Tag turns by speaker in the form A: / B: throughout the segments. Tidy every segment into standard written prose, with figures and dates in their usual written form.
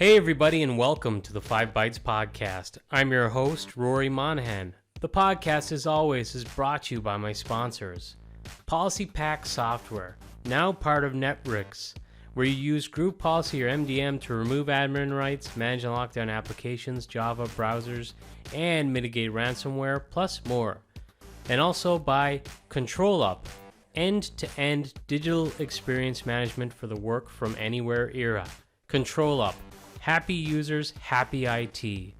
A: Hey everybody and welcome to the 5 Bytes Podcast. I'm your host, Rory Monahan. The podcast, as always, is brought to you by my sponsors. PolicyPak Software, now part of Netvix, where you use Group Policy or MDM to remove admin rights, manage and lock down applications, Java browsers, and mitigate ransomware, plus more. And also by ControlUp, end-to-end digital experience management for the work from anywhere era. ControlUp. Happy users, happy IT.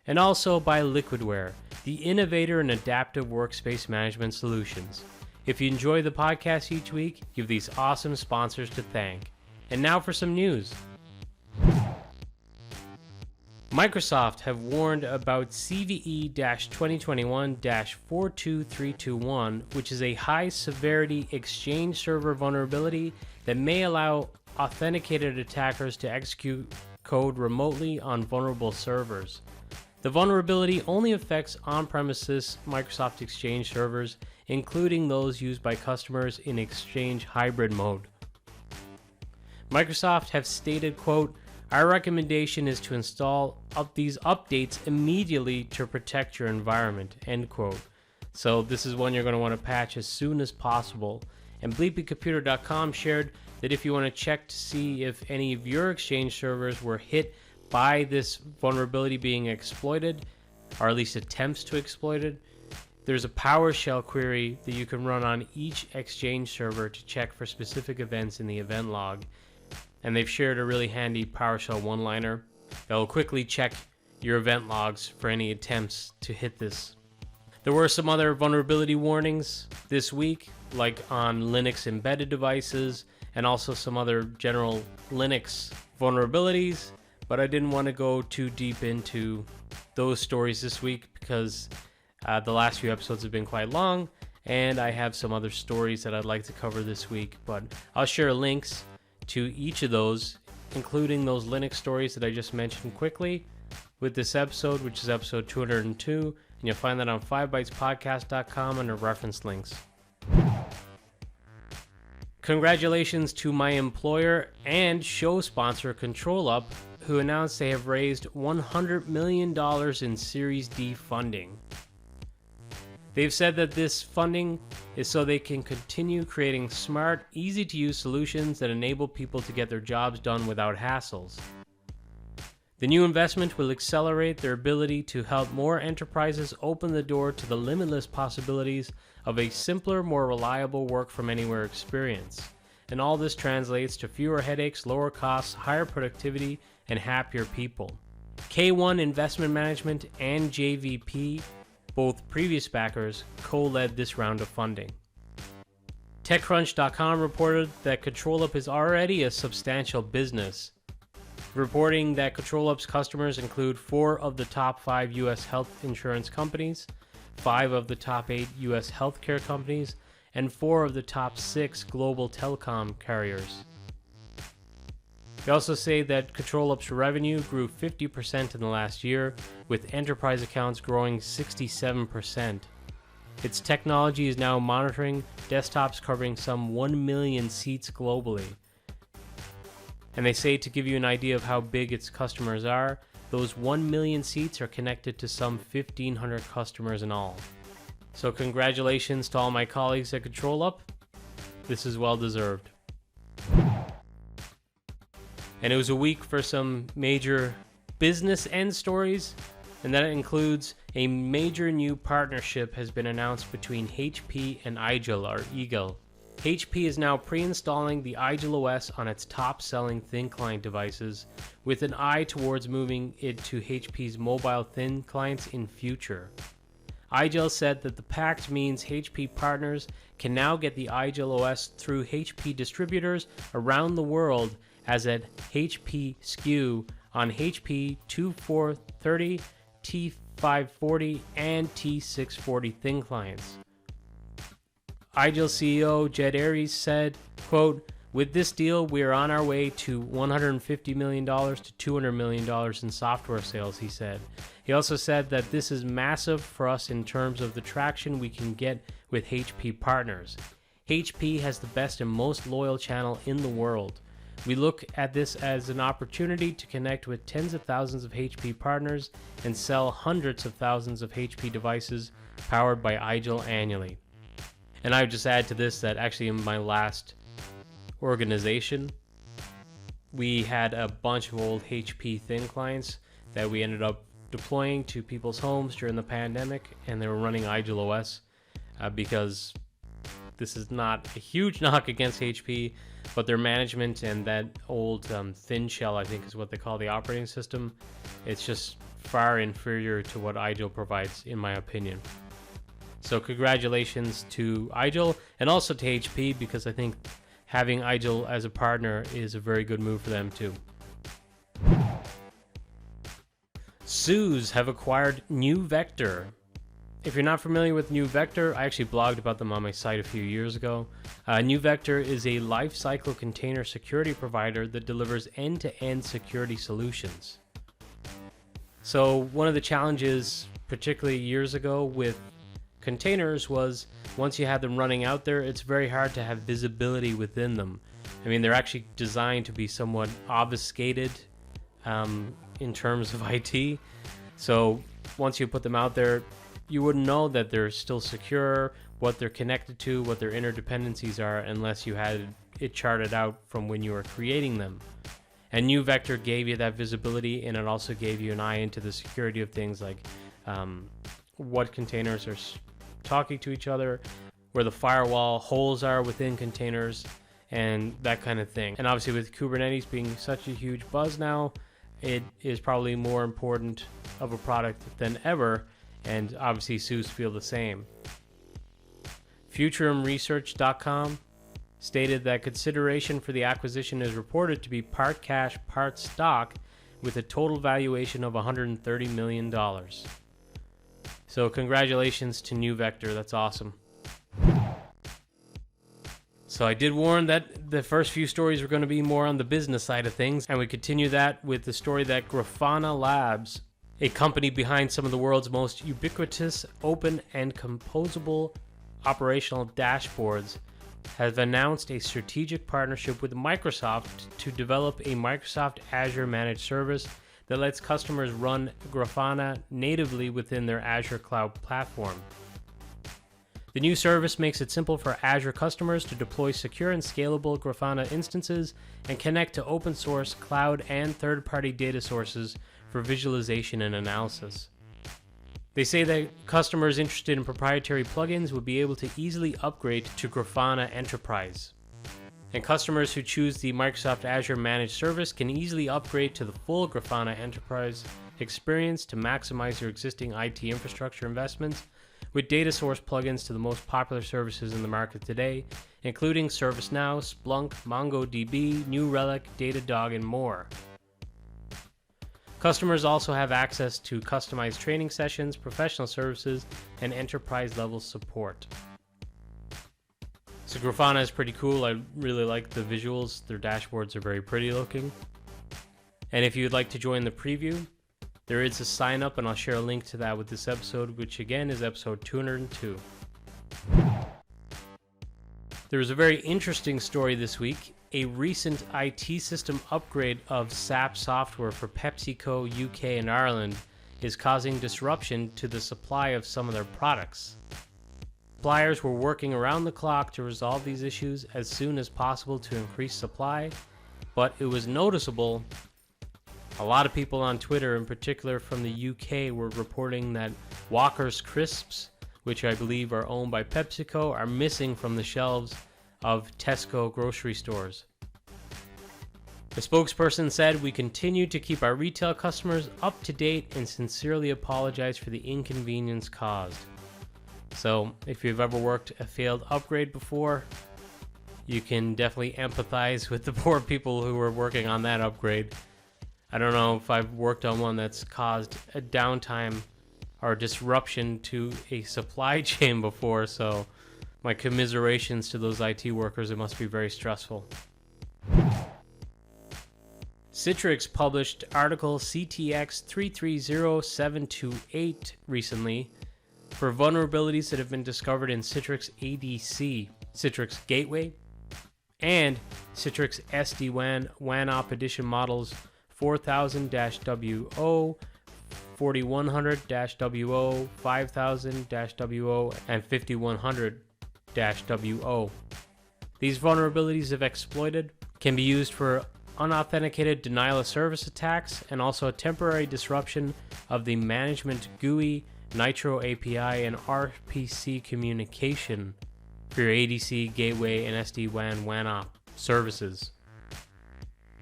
A: And also by Liquidware, the innovator in adaptive workspace management solutions. If you enjoy the podcast each week, you have these awesome sponsors to thank. And now for some news. Microsoft have warned about CVE-2021-42321, which is a high-severity Exchange server vulnerability that may allow authenticated attackers to execute code remotely on vulnerable servers. The vulnerability only affects on-premises Microsoft Exchange servers, including those used by customers in Exchange hybrid mode. Microsoft have stated, quote, "Our recommendation is to install these updates immediately to protect your environment," end quote. So this is one you're going to want to patch as soon as possible. And bleepycomputer.com shared that if you want to check to see if any of your Exchange servers were hit by this vulnerability being exploited, or at least attempts to exploit it, there's a PowerShell query that you can run on each Exchange server to check for specific events in the event log. And they've shared a really handy PowerShell one-liner that will quickly check your event logs for any attempts to hit this. There were some other vulnerability warnings this week, like on Linux embedded devices, and also some other general Linux vulnerabilities, but I didn't want to go too deep into those stories this week because the last few episodes have been quite long, and I have some other stories that I'd like to cover this week, but I'll share links to each of those, including those Linux stories that I just mentioned quickly, with this episode, which is episode 202, and you'll find that on 5bytespodcast.com under reference links. Congratulations to my employer and show sponsor ControlUp, who announced they have raised $100 million in Series D funding. They've said that this funding is so they can continue creating smart, easy-to-use solutions that enable people to get their jobs done without hassles. The new investment will accelerate their ability to help more enterprises open the door to the limitless possibilities of a simpler, more reliable work-from-anywhere experience. And all this translates to fewer headaches, lower costs, higher productivity, and happier people. K1 Investment Management and JVP, both previous backers, co-led this round of funding. TechCrunch.com reported that ControlUp is already a substantial business, reporting that ControlUp's customers include 4 of the top 5 U.S. health insurance companies, 5 of the top 8 U.S. healthcare companies, and 4 of the top 6 global telecom carriers. They also say that ControlUp's revenue grew 50% in the last year, with enterprise accounts growing 67%. Its technology is now monitoring desktops covering some 1 million seats globally. And they say, to give you an idea of how big its customers are, those 1 million seats are connected to some 1,500 customers in all. So congratulations to all my colleagues at ControlUp. This is well deserved. And it was a week for some major business end stories, and that includes a major new partnership has been announced between HP and IGEL, or EGEL. HP is now pre-installing the IGEL OS on its top-selling thin client devices, with an eye towards moving it to HP's mobile thin clients in future. IGEL said that the pact means HP partners can now get the IGEL OS through HP distributors around the world as at HP SKU on HP 2430, T540, and T640 thin clients. IGEL CEO Jed Aries said, quote, "With this deal, we are on our way to $150 million to $200 million in software sales," he said. He also said that this is massive for us in terms of the traction we can get with HP partners. HP has the best and most loyal channel in the world. We look at this as an opportunity to connect with tens of thousands of HP partners and sell hundreds of thousands of HP devices powered by IGEL annually. And I would just add to this that actually in my last organization, we had a bunch of old HP thin clients that we ended up deploying to people's homes during the pandemic, and they were running IGEL OS because this is not a huge knock against HP, but their management and that old thin shell, I think is what they call the operating system, it's just far inferior to what IGEL provides, in my opinion. So congratulations to IGEL and also to HP, because I think having IGEL as a partner is a very good move for them too. SUSE have acquired Neuvector. If you're not familiar with Neuvector, I actually blogged about them on my site a few years ago. Neuvector is a lifecycle container security provider that delivers end-to-end security solutions. So one of the challenges, particularly years ago with containers, was once you had them running out there, it's very hard to have visibility within them. I mean, they're actually designed to be somewhat obfuscated in terms of IT. So once you put them out there, you wouldn't know that they're still secure, what they're connected to, what their interdependencies are, unless you had it charted out from when you were creating them. And Neuvector gave you that visibility, and it also gave you an eye into the security of things like what containers are talking to each other, where the firewall holes are within containers, and that kind of thing. And obviously with Kubernetes being such a huge buzz now, it is probably more important of a product than ever, and obviously SUSE feel the same. FuturumResearch.com stated that consideration for the acquisition is reported to be part cash, part stock, with a total valuation of $130 million. So congratulations to Neuvector, that's awesome. So I did warn that the first few stories were going to be more on the business side of things, and we continue that with the story that Grafana Labs, a company behind some of the world's most ubiquitous, open, and composable operational dashboards, have announced a strategic partnership with Microsoft to develop a Microsoft Azure managed service that lets customers run Grafana natively within their Azure cloud platform. The new service makes it simple for Azure customers to deploy secure and scalable Grafana instances and connect to open source, cloud, and third-party data sources for visualization and analysis. They say that customers interested in proprietary plugins would be able to easily upgrade to Grafana Enterprise. And customers who choose the Microsoft Azure Managed Service can easily upgrade to the full Grafana Enterprise experience to maximize your existing IT infrastructure investments with data source plugins to the most popular services in the market today, including ServiceNow, Splunk, MongoDB, New Relic, Datadog, and more. Customers also have access to customized training sessions, professional services, and enterprise-level support. So Grafana is pretty cool. I really like the visuals. Their dashboards are very pretty looking. And if you'd like to join the preview, there is a sign up, and I'll share a link to that with this episode, which again is episode 202. There was a very interesting story this week. A recent IT system upgrade of SAP software for PepsiCo UK and Ireland is causing disruption to the supply of some of their products. Suppliers were working around the clock to resolve these issues as soon as possible to increase supply, but it was noticeable. A lot of people on Twitter, in particular from the UK, were reporting that Walker's Crisps, which I believe are owned by PepsiCo, are missing from the shelves of Tesco grocery stores. The spokesperson said, "We continue to keep our retail customers up to date and sincerely apologize for the inconvenience caused." So if you've ever worked a failed upgrade before, you can definitely empathize with the poor people who were working on that upgrade. I don't know if I've worked on one that's caused a downtime or disruption to a supply chain before, so my commiserations to those IT workers. It must be very stressful. Citrix published article CTX 330728 recently for vulnerabilities that have been discovered in Citrix ADC, Citrix Gateway, and Citrix SD-WAN WAN-OP Edition models 4000-WO, 4100-WO, 5000-WO, and 5100-WO. These vulnerabilities, if exploited, can be used for unauthenticated denial of service attacks and also a temporary disruption of the management GUI, Nitro API, and RPC communication for your ADC, gateway, and SD-WAN WAN-OP services.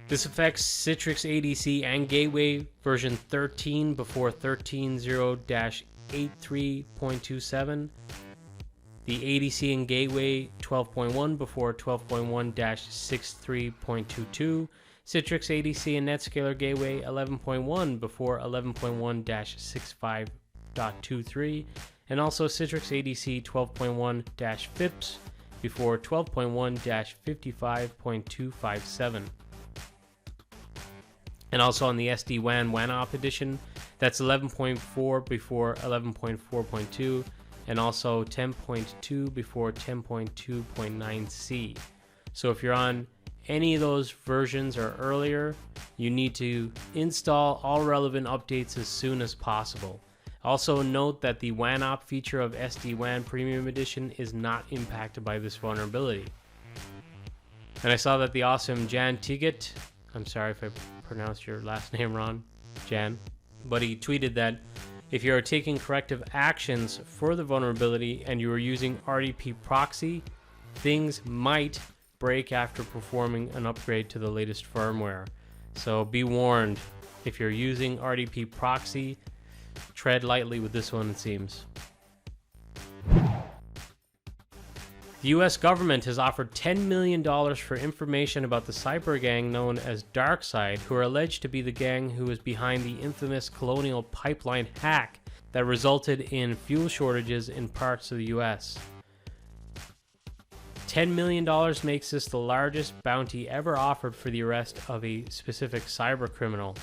A: This affects Citrix ADC and Gateway version 13 before 13.0-83.27, the ADC and Gateway 12.1 before 12.1-63.22, Citrix ADC and NetScaler Gateway 11.1 before 11.1-65.23, and also Citrix ADC 12.1-FIPS before 12.1-55.257. And also on the SD-WAN WAN-OP edition, that's 11.4 before 11.4.2, and also 10.2 before 10.2.9c. So if you're on any of those versions or earlier, you need to install all relevant updates as soon as possible. Also note that the WAN-OP feature of SD-WAN Premium Edition is not impacted by this vulnerability. And I saw that the awesome Jan Tiget, I'm sorry if I pronounced your last name wrong, Jan, but he tweeted that if you are taking corrective actions for the vulnerability and you are using RDP proxy, things might break after performing an upgrade to the latest firmware. So be warned, if you're using RDP proxy, tread lightly with this one, it seems. The US government has offered $10 million for information about the cyber gang known as DarkSide, who are alleged to be the gang who was behind the infamous Colonial Pipeline hack that resulted in fuel shortages in parts of the US. $10 million makes this the largest bounty ever offered for the arrest of a specific cyber criminal.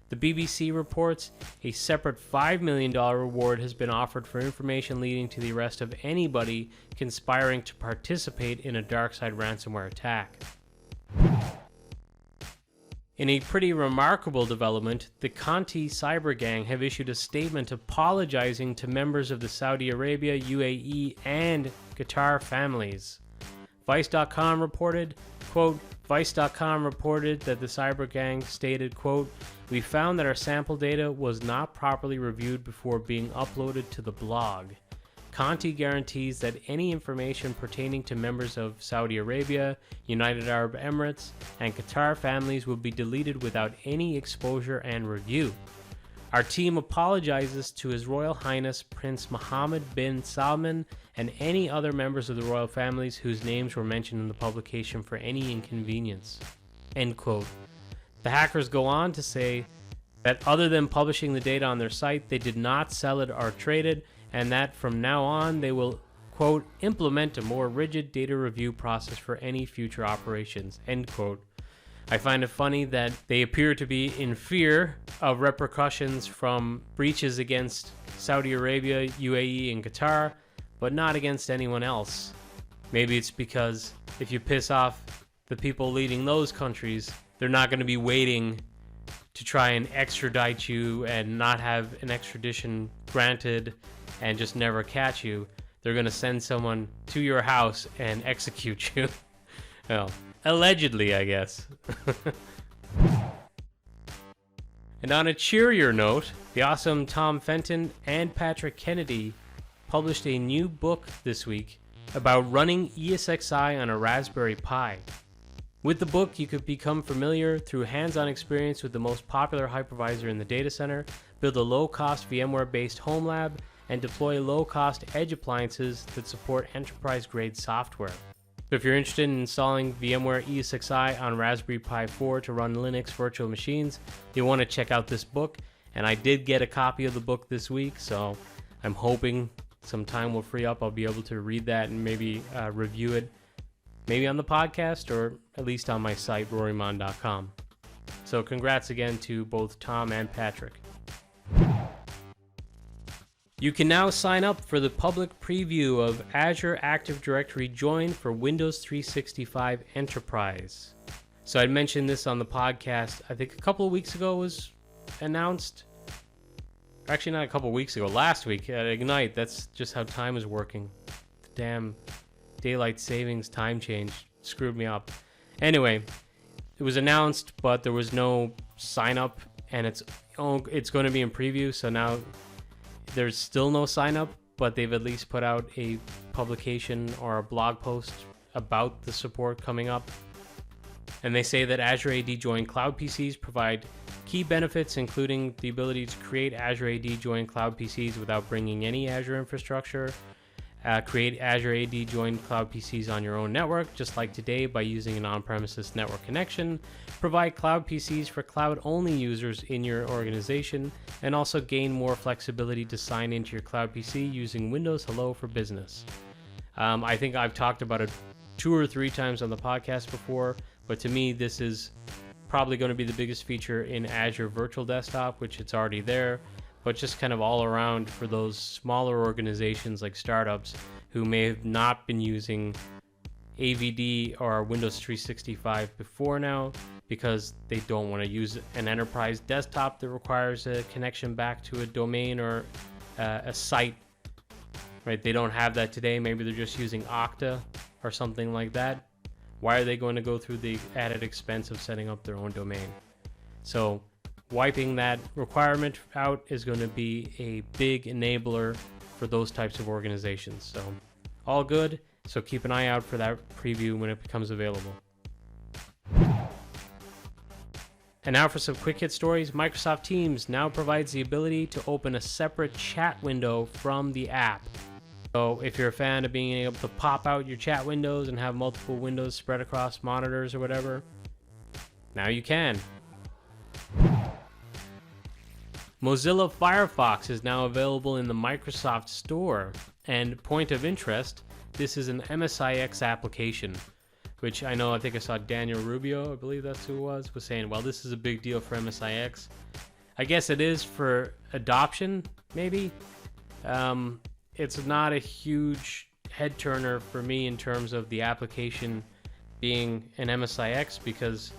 A: The BBC reports a separate $5 million reward has been offered for information leading to the arrest of anybody conspiring to participate in a DarkSide ransomware attack. In a pretty remarkable development, the Conti cyber gang have issued a statement apologizing to members of the Saudi Arabia, UAE, and Qatar families. Vice.com reported, quote, Vice.com reported that the cyber gang stated, quote, "We found that our sample data was not properly reviewed before being uploaded to the blog. Conti guarantees that any information pertaining to members of Saudi Arabia, United Arab Emirates, and Qatar families will be deleted without any exposure and review. Our team apologizes to His Royal Highness Prince Mohammed bin Salman and any other members of the royal families whose names were mentioned in the publication for any inconvenience." End quote. The hackers go on to say that other than publishing the data on their site, they did not sell it or trade it, and that from now on they will, quote, "implement a more rigid data review process for any future operations," end quote. I find it funny that they appear to be in fear of repercussions from breaches against Saudi Arabia, UAE, and Qatar, but not against anyone else. Maybe it's because if you piss off the people leading those countries, they're not going to be waiting to try and extradite you and not have an extradition granted and just never catch you. They're going to send someone to your house and execute you. Well, allegedly, I guess. And on a cheerier note, the awesome Tom Fenton and Patrick Kennedy published a new book this week about running ESXi on a Raspberry Pi. With the book, you could become familiar through hands-on experience with the most popular hypervisor in the data center, build a low-cost VMware-based home lab, and deploy low-cost edge appliances that support enterprise-grade software. So if you're interested in installing VMware ESXi on Raspberry Pi 4 to run Linux virtual machines, you'll want to check out this book. And I did get a copy of the book this week, so I'm hoping some time will free up. I'll be able to read that and maybe review it, maybe on the podcast or at least on my site, rorymon.com. So congrats again to both Tom and Patrick. You can now sign up for the public preview of Azure Active Directory Join for Windows 365 Enterprise. So I mentioned this on the podcast, I think a couple of weeks ago was announced. Actually, not a couple of weeks ago, last week at Ignite. That's just how time is working. The damn daylight savings time change screwed me up. Anyway, it was announced, but there was no sign up, and it's going to be in preview, so now there's still no sign up, but they've at least put out a publication or a blog post about the support coming up. And they say that Azure AD Join Cloud PCs provide key benefits, including the ability to create Azure AD Join Cloud PCs without bringing any Azure infrastructure, create Azure AD Join Cloud PCs on your own network, just like today, by using an on-premises network connection, provide cloud PCs for cloud-only users in your organization, and also gain more flexibility to sign into your cloud PC using Windows Hello for Business. I think I've talked about it 2 or 3 times on the podcast before, but to me, this is probably going to be the biggest feature in Azure Virtual Desktop, which it's already there, but just kind of all around for those smaller organizations like startups who may have not been using AVD or Windows 365 before now because they don't want to use an enterprise desktop that requires a connection back to a domain or a site, right? They don't have that today. Maybe they're just using Okta or something like that. Why are they going to go through the added expense of setting up their own domain? So wiping that requirement out is going to be a big enabler for those types of organizations. So all good. So keep an eye out for that preview when it becomes available. And now for some quick hit stories. Microsoft Teams now provides the ability to open a separate chat window from the app. So if you're a fan of being able to pop out your chat windows and have multiple windows spread across monitors or whatever, now you can. Mozilla Firefox is now available in the Microsoft Store. And point of interest, this is an MSIX application, which I think I saw Daniel Rubio, I believe that's who it was saying, well, this is a big deal for MSIX. I guess it is for adoption, maybe. It's not a huge head turner for me in terms of the application being an MSIX because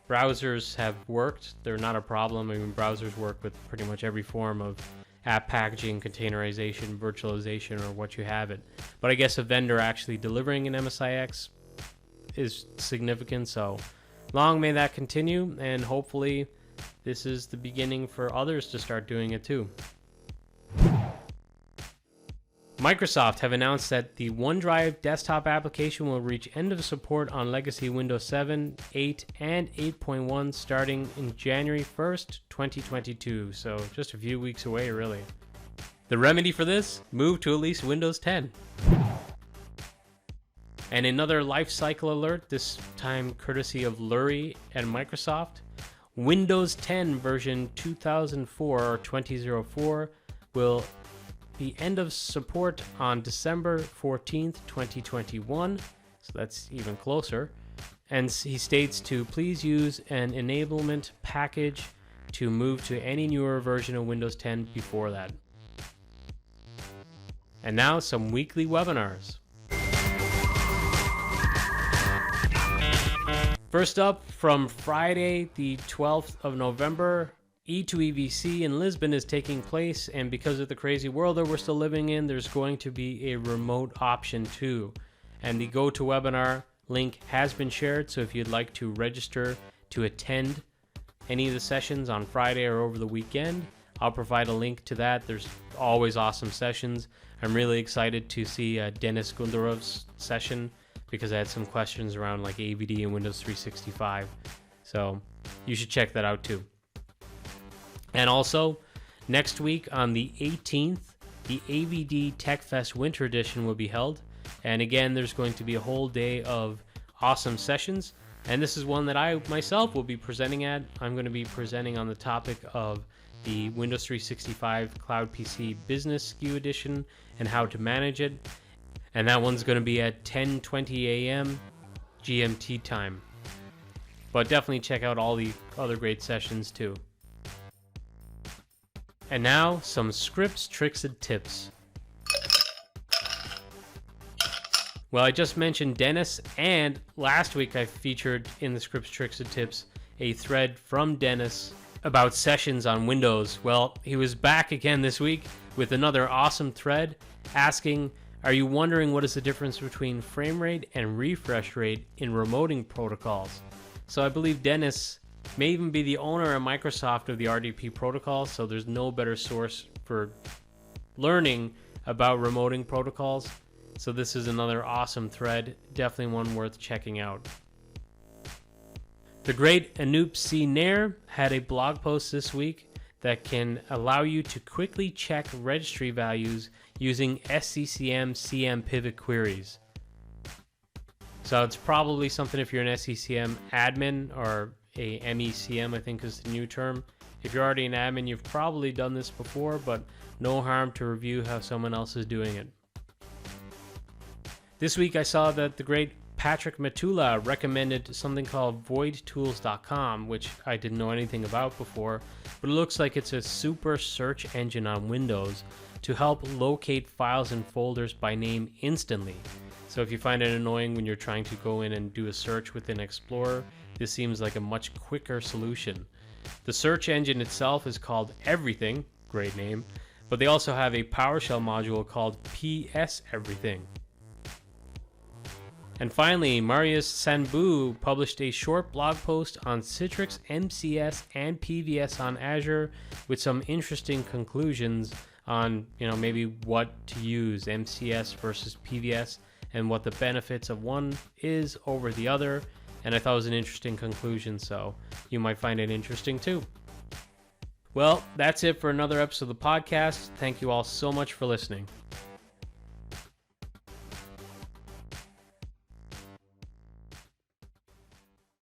A: browsers have worked. They're not a problem. I mean, browsers work with pretty much every form of app packaging, containerization, virtualization, or what you have it. But I guess a vendor actually delivering an MSIX is significant. So long may that continue, and hopefully this is the beginning for others to start doing it too. Microsoft have announced that the OneDrive desktop application will reach end of support on legacy Windows 7, 8, and 8.1 starting in January 1st, 2022. So just a few weeks away, really. The remedy for this? Move to at least Windows 10. And another lifecycle alert, this time courtesy of Lurie and Microsoft. Windows 10 version 2004 or 2004 will the end of support on December 14th, 2021. So that's even closer. And he states to please use an enablement package to move to any newer version of Windows 10 before that. And now some weekly webinars. First up, from Friday, the 12th of November, E2EVC in Lisbon is taking place, and because of the crazy world that we're still living in, there's going to be a remote option too. And the GoToWebinar link has been shared, so if you'd like to register to attend any of the sessions on Friday or over the weekend, I'll provide a link to that. There's always awesome sessions. I'm really excited to see Dennis Gundarov's session because I had some questions around like AVD and Windows 365. So you should check that out too. And also, next week on the 18th, the AVD TechFest Winter Edition will be held. And again, there's going to be a whole day of awesome sessions. And this is one that I myself will be presenting at. I'm going to be presenting on the topic of the Windows 365 Cloud PC Business SKU Edition and how to manage it. And that one's going to be at 10:20 a.m. GMT time. But definitely check out all the other great sessions too. And now, some scripts, tricks, and tips. Well, I just mentioned Dennis, and last week I featured in the scripts, tricks, and tips a thread from Dennis about sessions on Windows. Well, he was back again this week with another awesome thread asking, are you wondering what is the difference between frame rate and refresh rate in remoting protocols? So I believe Dennis may even be the owner at Microsoft of the RDP protocol, so there's no better source for learning about remoting protocols. So this is another awesome thread, definitely one worth checking out. The great Anoop C. Nair had a blog post this week that can allow you to quickly check registry values using SCCM CM pivot queries. So it's probably something if you're an SCCM admin or a MECM, I think is the new term. If you're already an admin, you've probably done this before, but no harm to review how someone else is doing it. This week I saw that the great Patrick Matula recommended something called voidtools.com, which I didn't know anything about before, but it looks like it's a super search engine on Windows to help locate files and folders by name instantly. So if you find it annoying when you're trying to go in and do a search within Explorer, this seems like a much quicker solution. The search engine itself is called Everything, great name, but they also have a PowerShell module called PS Everything. And finally, Marius Sanbu published a short blog post on Citrix MCS and PVS on Azure with some interesting conclusions on, maybe what to use, MCS versus PVS, and what the benefits of one is over the other. And I thought it was an interesting conclusion, so you might find it interesting too. Well, that's it for another episode of the podcast. Thank you all so much for listening.